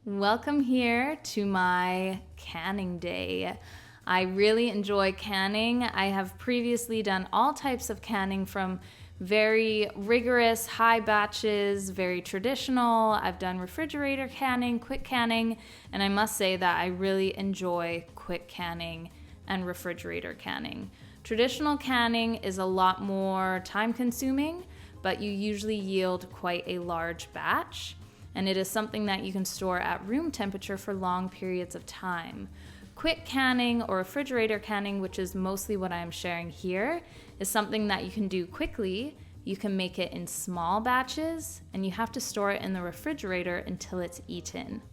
Welcome here to my canning day. I really enjoy canning. I have previously done all types of canning, from very rigorous high batches, very traditional. I've done refrigerator canning, quick canning, and I must say that I really enjoy quick canning and refrigerator canning. Traditional canning is a lot more time consuming, but you usually yield quite a large batch, and it is something that you can store at room temperature for long periods of time. Quick canning or refrigerator canning, which is mostly what I'm sharing here, is something that you can do quickly. You can make it in small batches, and you have to store it in the refrigerator until it's eaten.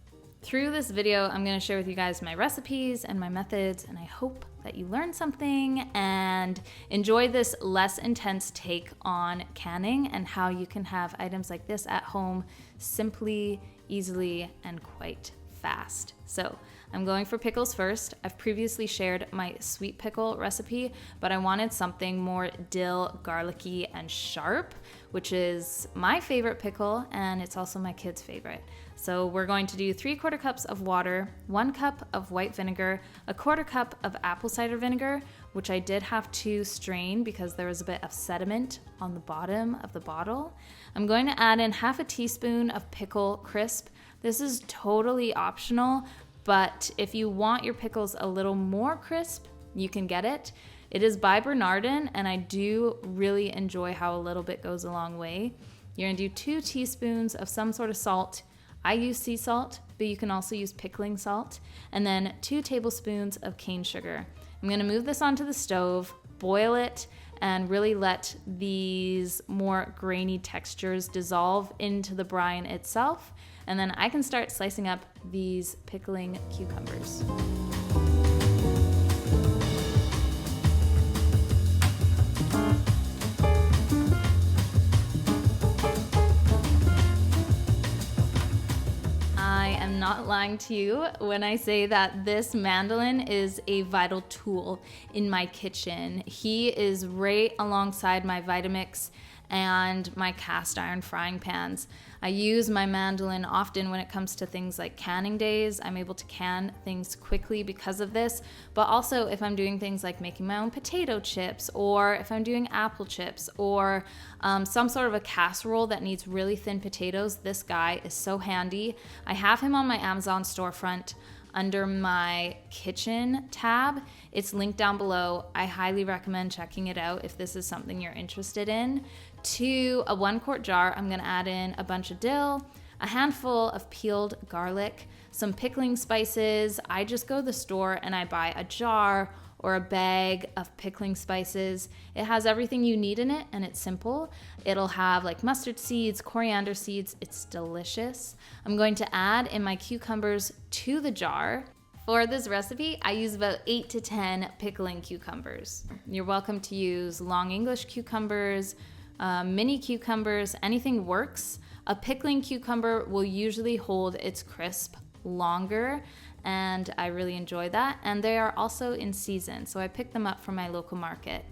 Through this video, I'm going to share with you guys my recipes and my methods, and I hope that you learn something and enjoy this less intense take on canning and how you can have items like this at home simply, easily, and quite fast. So I'm going for pickles first. I've previously shared my sweet pickle recipe, but I wanted something more dill, garlicky, and sharp, which is my favorite pickle, and it's also my kids' favorite. So we're going to do 3/4 cups of water, 1 cup of white vinegar, 1/4 cup of apple cider vinegar, which I did have to strain because there was a bit of sediment on the bottom of the bottle. I'm going to add in 1/2 teaspoon of pickle crisp. This is totally optional, but if you want your pickles a little more crisp, you can get it. It is by Bernardin, and I do really enjoy how a little bit goes a long way. You're gonna do 2 teaspoons of some sort of salt. I use sea salt, but you can also use pickling salt, and then 2 tablespoons of cane sugar. I'm gonna move this onto the stove, boil it, and really let these more grainy textures dissolve into the brine itself. And then I can start slicing up these pickling cucumbers. I am not lying to you when I say that this mandolin is a vital tool in my kitchen. He is right alongside my Vitamix and my cast iron frying pans. I use my mandolin often when it comes to things like canning days. I'm able to can things quickly because of this, but also if I'm doing things like making my own potato chips, or if I'm doing apple chips, or some sort of a casserole that needs really thin potatoes, this guy is so handy. I have him on my Amazon storefront under my kitchen tab. It's linked down below. I highly recommend checking it out if this is something you're interested in. To a 1-quart jar, I'm gonna add in a bunch of dill, a handful of peeled garlic, some pickling spices. I just go to the store and I buy a jar or a bag of pickling spices. It has everything you need in it, and it's simple. It'll have like mustard seeds, coriander seeds. It's delicious. I'm going to add in my cucumbers to the jar. For this recipe, I use about 8 to 10 pickling cucumbers. You're welcome to use long English cucumbers, mini cucumbers, anything works. A pickling cucumber will usually hold its crisp longer, and I really enjoy that. And they are also in season, so I pick them up from my local market.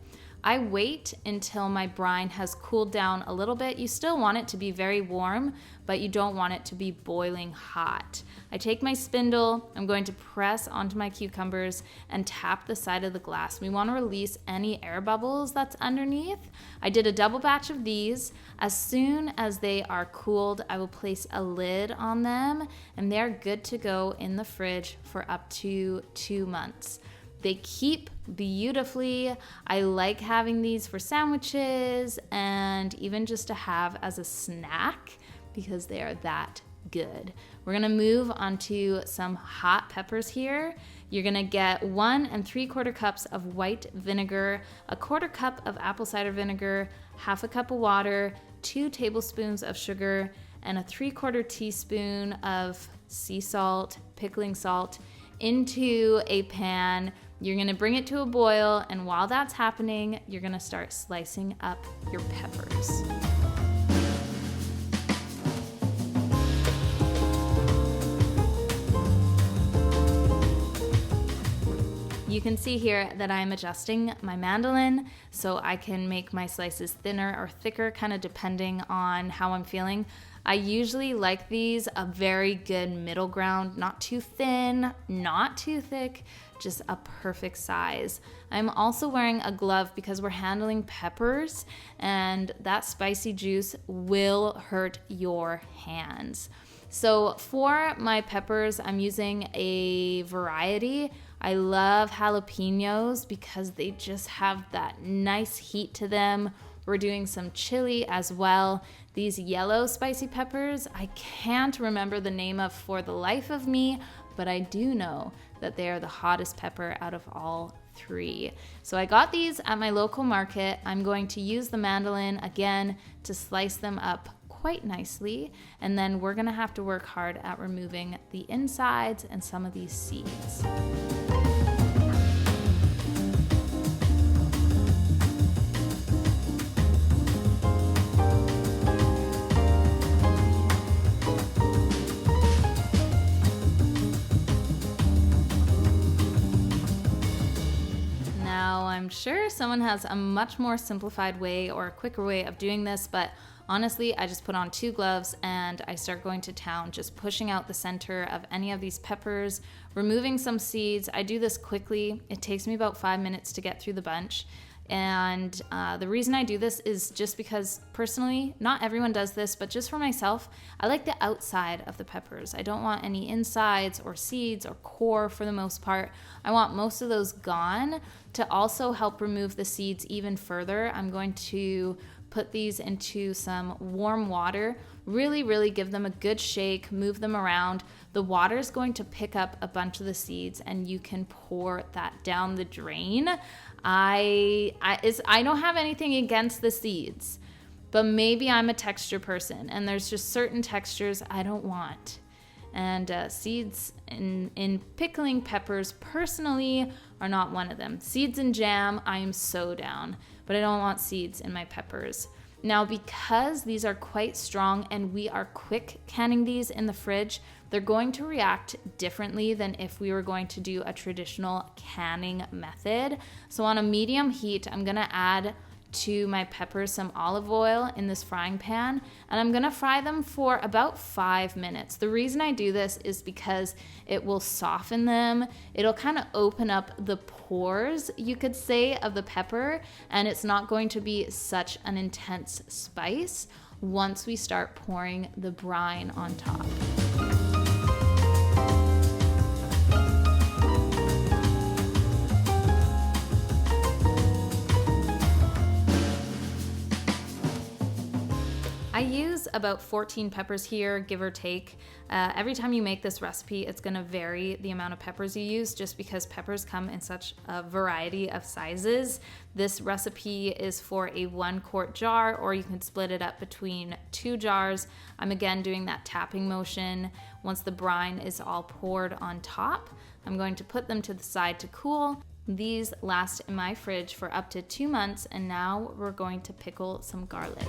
I wait until my brine has cooled down a little bit. You still want it to be very warm, but you don't want it to be boiling hot. I take my spindle, I'm going to press onto my cucumbers and tap the side of the glass. We want to release any air bubbles that's underneath. I did a double batch of these. As soon as they are cooled, I will place a lid on them, and they're good to go in the fridge for up to 2 months. They keep beautifully. I like having these for sandwiches and even just to have as a snack because they are that good. We're gonna move on to some hot peppers here. You're gonna get 1 3/4 cups of white vinegar, 1/4 cup of apple cider vinegar, 1/2 cup of water, 2 tablespoons of sugar, and a 3/4 teaspoon of sea salt, pickling salt, into a pan. You're gonna bring it to a boil, and while that's happening, you're gonna start slicing up your peppers. You can see here that I'm adjusting my mandolin so I can make my slices thinner or thicker, kind of depending on how I'm feeling. I usually like these a very good middle ground, not too thin, not too thick, just a perfect size. I'm also wearing a glove because we're handling peppers, and that spicy juice will hurt your hands. So for my peppers, I'm using a variety. I love jalapenos because they just have that nice heat to them. We're doing some chili as well. These yellow spicy peppers, I can't remember the name of for the life of me, but I do know that they are the hottest pepper out of all three. So I got these at my local market. I'm going to use the mandolin again to slice them up quite nicely, and then we're gonna have to work hard at removing the insides and some of these seeds. Now, I'm sure someone has a much more simplified way or a quicker way of doing this, but honestly, I just put on 2 gloves and I start going to town, just pushing out the center of any of these peppers, removing some seeds. I do this quickly. It takes me about 5 minutes to get through the bunch. And the reason I do this is just because personally, not everyone does this, but just for myself, I like the outside of the peppers. I don't want any insides or seeds or core for the most part. I want most of those gone. To also help remove the seeds even further, I'm going to put these into some warm water, really give them a good shake, move them around. The water is going to pick up a bunch of the seeds and you can pour that down the drain. I don't have anything against the seeds, but maybe I'm a texture person and there's just certain textures I don't want. And seeds in pickling peppers personally are not one of them. Seeds in jam, I am so down, but I don't want seeds in my peppers. Now, because these are quite strong and we are quick canning these in the fridge, they're going to react differently than if we were going to do a traditional canning method. So on a medium heat, I'm gonna add to my peppers some olive oil in this frying pan, and I'm gonna fry them for about 5 minutes. The reason I do this is because it will soften them. It'll kind of open up the pores, you could say, of the pepper, and it's not going to be such an intense spice once we start pouring the brine on top. I use about 14 peppers here, give or take. Every time you make this recipe, it's gonna vary the amount of peppers you use just because peppers come in such a variety of sizes. This recipe is for a 1-quart jar, or you can split it up between 2 jars. I'm again doing that tapping motion. Once the brine is all poured on top, I'm going to put them to the side to cool. These last in my fridge for up to 2 months, and now we're going to pickle some garlic.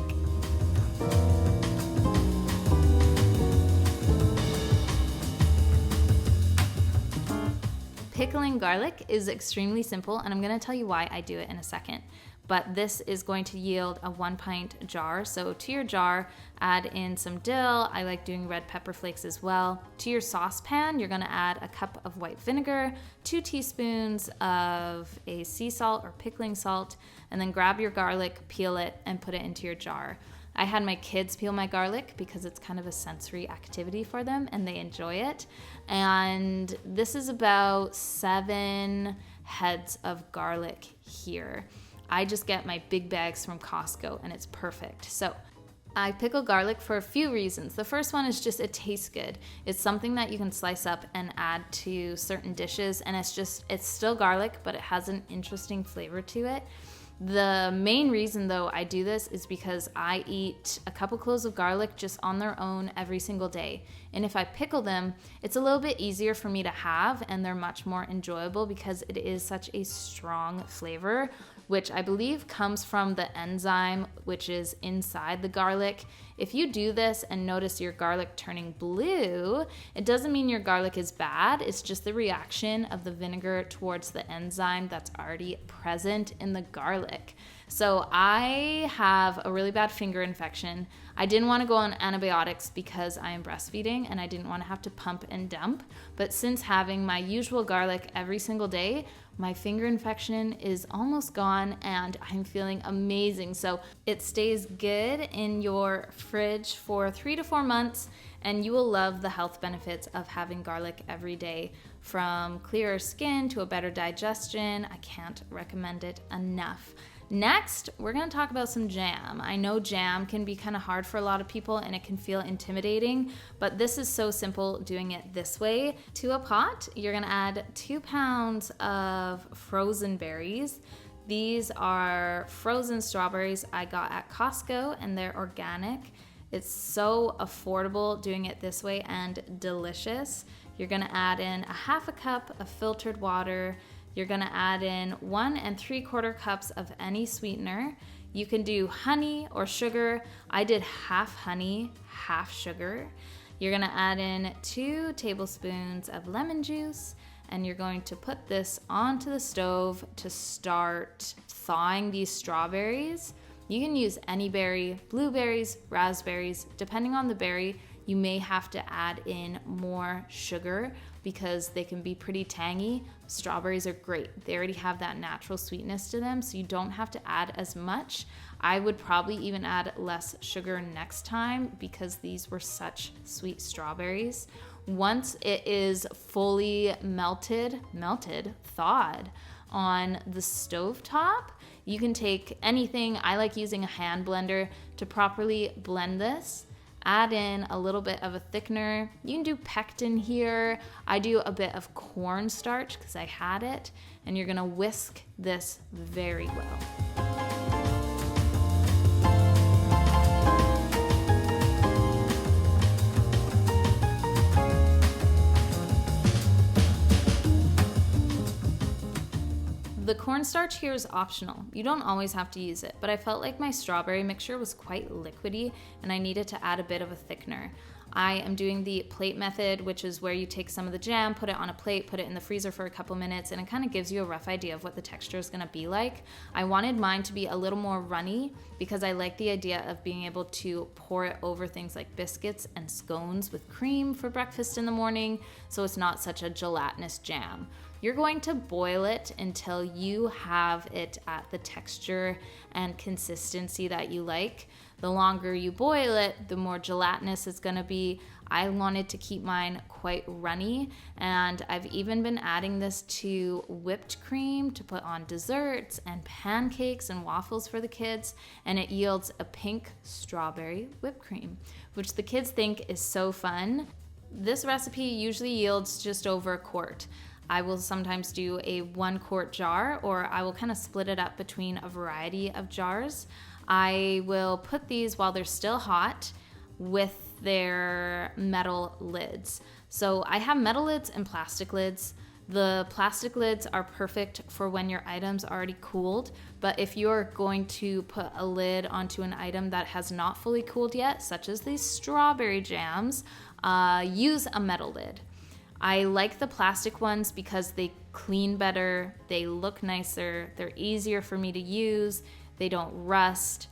Pickling garlic is extremely simple, and I'm going to tell you why I do it in a second. But this is going to yield a 1-pint jar. So to your jar, add in some dill. I like doing red pepper flakes as well. To your saucepan, you're going to add a cup of white vinegar, 2 teaspoons of a sea salt or pickling salt, and then grab your garlic, peel it, and put it into your jar. I had my kids peel my garlic because it's kind of a sensory activity for them and they enjoy it. And this is about 7 heads of garlic here. I just get my big bags from Costco and it's perfect. So I pickle garlic for a few reasons. The first one is just it tastes good. It's something that you can slice up and add to certain dishes, and it's still garlic, but it has an interesting flavor to it. The main reason though I do this is because I eat a couple cloves of garlic just on their own every single day. And if I pickle them, it's a little bit easier for me to have, and they're much more enjoyable because it is such a strong flavor, which I believe comes from the enzyme which is inside the garlic. If you do this and notice your garlic turning blue, it doesn't mean your garlic is bad. It's just the reaction of the vinegar towards the enzyme that's already present in the garlic. So I have a really bad finger infection. I didn't want to go on antibiotics because I am breastfeeding and I didn't want to have to pump and dump. But since having my usual garlic every single day, my finger infection is almost gone and I'm feeling amazing. So it stays good in your fridge for 3 to 4 months, and you will love the health benefits of having garlic every day. From clearer skin to a better digestion, I can't recommend it enough. Next, we're going to talk about some jam. I know jam can be kind of hard for a lot of people and it can feel intimidating, but this is so simple doing it this way. To a pot, you're going to add 2 pounds of frozen berries. These are frozen strawberries I got at Costco and they're organic. It's so affordable doing it this way and delicious. You're going to add in a half a cup of filtered water. You're gonna add in 1 3/4 cups of any sweetener. You can do honey or sugar. I did half honey, half sugar. You're gonna add in 2 tablespoons of lemon juice, and you're going to put this onto the stove to start thawing these strawberries. You can use any berry, blueberries, raspberries, depending on the berry. You may have to add in more sugar because they can be pretty tangy. Strawberries are great. They already have that natural sweetness to them, so you don't have to add as much. I would probably even add less sugar next time because these were such sweet strawberries. Once it is fully thawed on the stovetop, you can take anything. I like using a hand blender to properly blend this. Add in a little bit of a thickener. You can do pectin here. I do a bit of cornstarch because I had it. And you're gonna whisk this very well. The cornstarch here is optional. You don't always have to use it, but I felt like my strawberry mixture was quite liquidy and I needed to add a bit of a thickener. I am doing the plate method, which is where you take some of the jam, put it on a plate, put it in the freezer for a couple minutes, and it kind of gives you a rough idea of what the texture is gonna be like. I wanted mine to be a little more runny because I like the idea of being able to pour it over things like biscuits and scones with cream for breakfast in the morning, so it's not such a gelatinous jam. You're going to boil it until you have it at the texture and consistency that you like. The longer you boil it, the more gelatinous it's gonna be. I wanted to keep mine quite runny, and I've even been adding this to whipped cream to put on desserts and pancakes and waffles for the kids, and it yields a pink strawberry whipped cream, which the kids think is so fun. This recipe usually yields just over a quart. I will sometimes do a 1 quart jar, or I will kind of split it up between a variety of jars. I will put these while they're still hot with their metal lids. So I have metal lids and plastic lids. The plastic lids are perfect for when your item's already cooled, but if you're going to put a lid onto an item that has not fully cooled yet, such as these strawberry jams, use a metal lid. I like the plastic ones because they clean better, they look nicer, they're easier for me to use, they don't rust,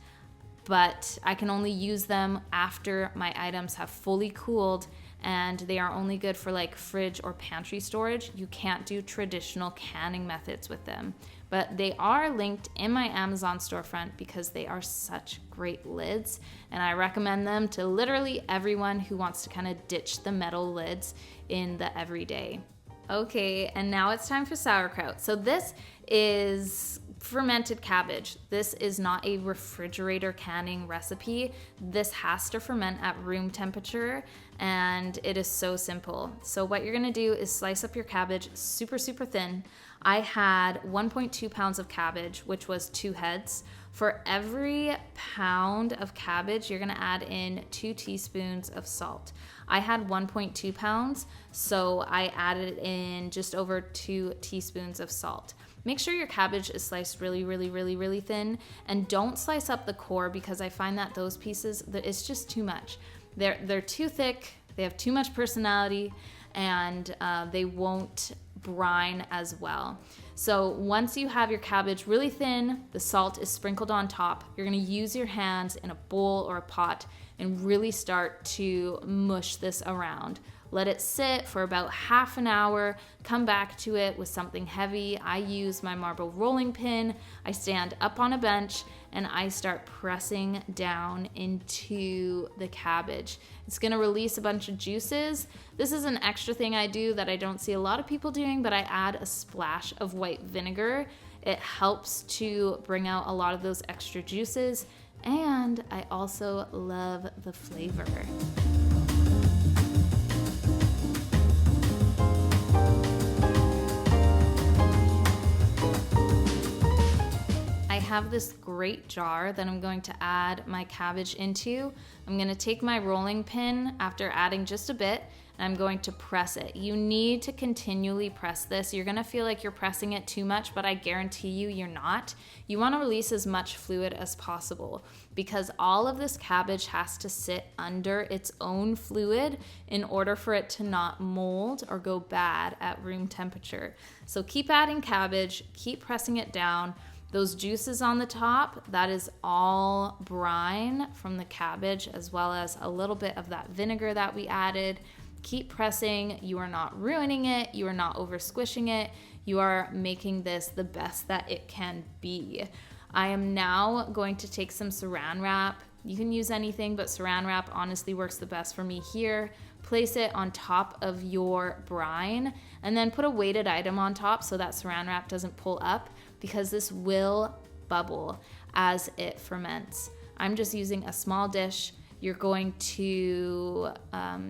but I can only use them after my items have fully cooled, and they are only good for like fridge or pantry storage. You can't do traditional canning methods with them, but they are linked in my Amazon storefront because they are such great lids, and I recommend them to literally everyone who wants to kind of ditch the metal lids in the everyday. Okay, and now it's time for sauerkraut. So this is fermented cabbage. This is not a refrigerator canning recipe. This has to ferment at room temperature, and it is so simple. So what you're gonna do is slice up your cabbage super, super thin. I had 1.2 pounds of cabbage, which was 2 heads. For every pound of cabbage, you're gonna add in 2 teaspoons of salt. I had 1.2 pounds, so I added in just over 2 teaspoons of salt. Make sure your cabbage is sliced really, really, really, really thin, and don't slice up the core because I find that those pieces, it's just too much. They're too thick, they have too much personality, and they won't brine as well. So once you have your cabbage really thin, the salt is sprinkled on top, you're gonna use your hands in a bowl or a pot and really start to mush this around. Let it sit for about half an hour, come back to it with something heavy. I use my marble rolling pin. I stand up on a bench and I start pressing down into the cabbage. It's gonna release a bunch of juices. This is an extra thing I do that I don't see a lot of people doing, but I add a splash of white vinegar. It helps to bring out a lot of those extra juices, and I also love the flavor. I have this great jar that I'm going to add my cabbage into. I'm going to take my rolling pin after adding just a bit, and I'm going to press it. You need to continually press this. You're going to feel like you're pressing it too much, but I guarantee you, you're not. You want to release as much fluid as possible because all of this cabbage has to sit under its own fluid in order for it to not mold or go bad at room temperature. So keep adding cabbage, keep pressing it down. Those juices on the top, that is all brine from the cabbage, as well as a little bit of that vinegar that we added. Keep pressing. You are not ruining it. You are not over squishing it. You are making this the best that it can be. I am now going to take some saran wrap. You can use anything, but saran wrap honestly works the best for me here. Place it on top of your brine and then put a weighted item on top so that saran wrap doesn't pull up, because this will bubble as it ferments. I'm just using a small dish. You're going to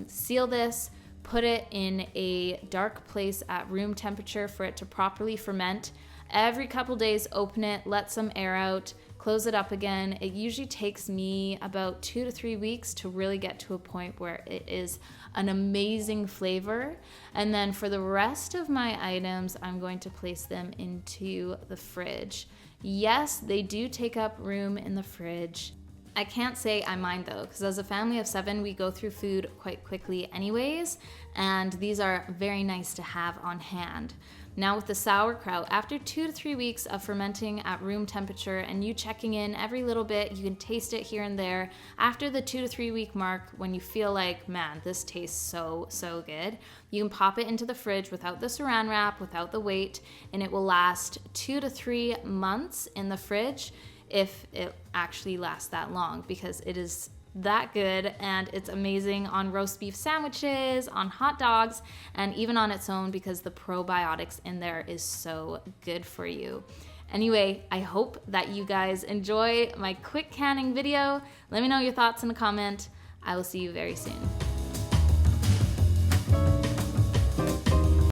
seal this, put it in a dark place at room temperature for it to properly ferment. Every couple days, open it, let some air out, close it up again. It usually takes me about 2 to 3 weeks to really get to a point where it is an amazing flavor. And then for the rest of my items, I'm going to place them into the fridge. Yes, they do take up room in the fridge. I can't say I mind though, because as a family of 7, we go through food quite quickly anyways, and these are very nice to have on hand. Now with the sauerkraut, after 2 to 3 weeks of fermenting at room temperature and you checking in every little bit, you can taste it here and there. After the 2 to 3 week mark, when you feel like, man, this tastes so good, you can pop it into the fridge without the saran wrap, without the weight, and it will last 2 to 3 months in the fridge if it actually lasts that long, because it is that good, and it's amazing on roast beef sandwiches, on hot dogs, and even on its own, because the probiotics in there is so good for you. Anyway, I hope that you guys enjoy my quick canning video. Let me know your thoughts in the comment. I will see you very soon.